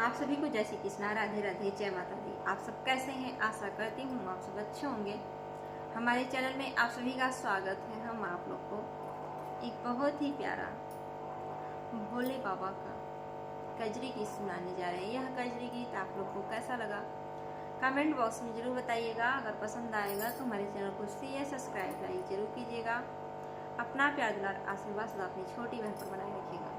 आप सभी को जय श्री कृष्णा, राधे राधे, जय माता दी। आप सब कैसे हैं? आशा करती हूँ आप सब अच्छे होंगे। हमारे चैनल में आप सभी का स्वागत है। हम आप लोग को एक बहुत ही प्यारा भोले बाबा का कजरी गीत सुनाने जा रहे हैं। यह कजरी गीत आप लोग को कैसा लगा कमेंट बॉक्स में जरूर बताइएगा। अगर पसंद आएगा तो हमारे चैनल को शेयर सब्सक्राइब लाइक जरूर कीजिएगा। अपना प्यार दुलार आशीर्वाद सदा अपनी छोटी बहन पर बनाए रखिएगा।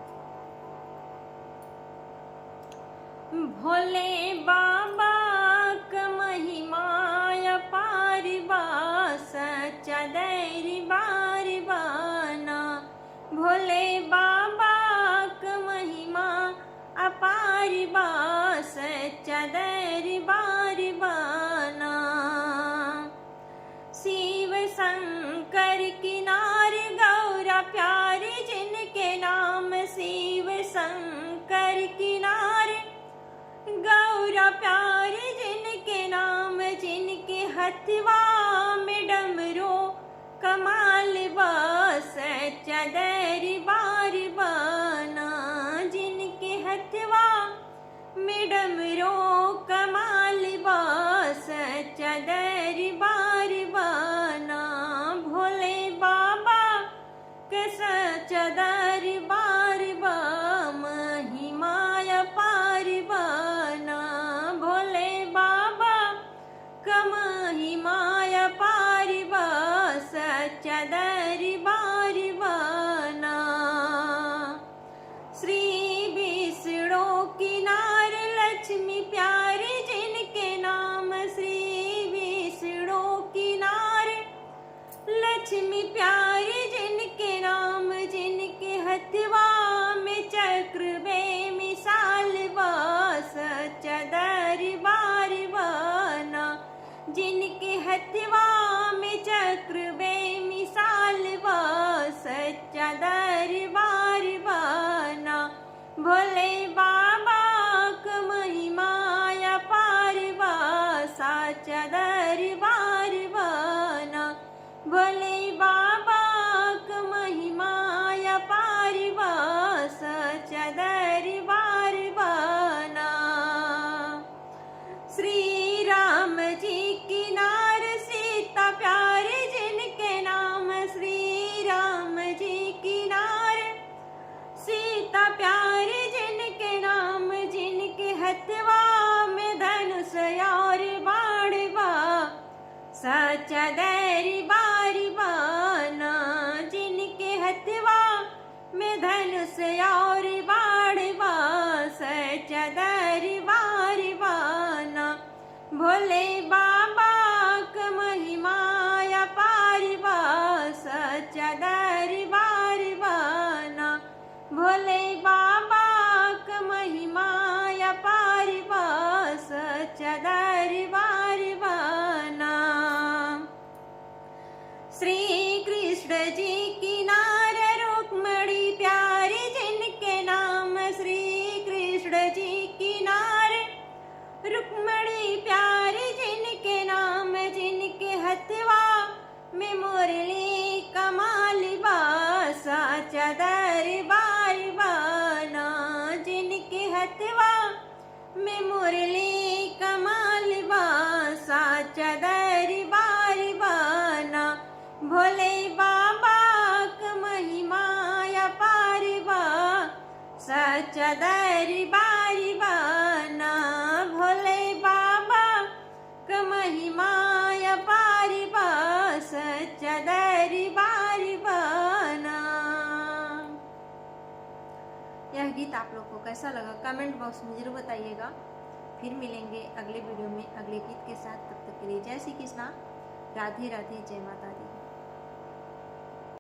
भोले बाबा का महिमा अपार बा, सच्चा दरबार बाना। भोले बाबा का महिमा अपार बा, सच्चा दरबार बाना। शिव शंकर किनारे गौरा प्यारे जिनके नाम, शिव शंकर किनारे गौरा प्यारे जिनके नाम, जिनके हथवा में डमरो कमाल बा, सच्चा दरबार बाना। जिनके हथवा में डमरो कमाल बा, सच्चा दरबार बाना। भोले बाबा के सच्चा दरबार बा, महिमा अपार बाना। भोले बाबा का महिमा अपार बा, सच्चा दरबार बाना। श्री विष्णु किनारे लक्ष्मी प्यारे जिनके नाम, श्री विष्णु किनारे लक्ष्मी प्यारे जिनके नाम, जिनके हथवा में चक्र बेमिसाल बा, सच्चा दरबार बाना। जिनके हथवा में चक्र बेमिसाल बा, सच्चा दरबार बाना। भोले बाबा का महिमा अपार बा, सच्चा दरबार बाना। भोले बाबा का महिमा अपार बा, सच्चा दरबार बाना। श्री राम जी किनारे सीता प्यारे जिनके नाम, श्री राम जी किनारे सीता प्यारे जिनके नाम, जिनके हथवा में धनुष और बाण बा, सच्चा दरबार बाना। जिनके हथवा में धनुष और बाण बा, सच्चा दरबार बाना। भोले बाबा का महिमा अपार बा, सच्चा दरबार बाना। भोले बाबा का महिमा अपार बा, सच्चा दरबार बाना। श्री कृष्ण जी किनारे रुक्मणी प्यारे जिनके नाम, श्री कृष्ण जी किनारे रुक्मणी प्यारे जिनके नाम, जिनके हथवा में मुरली कमाल बा, सच्चा दरबार बाना। जिनके हथवा में मुरली कमाल बा, सच्चा दरबार बाना। भोले बाबा का महिमा अपार बा, सच्चा दरबार बाना। भोले बाबा का महिमा अपार बा, सच्चा दरबार बाना। यह गीत आप लोग को कैसा लगा कमेंट बॉक्स में जरूर बताइएगा। फिर मिलेंगे अगले वीडियो में अगले गीत के साथ। तब तक के लिए जय श्री कृष्णा, राधे राधे, जय माता दी।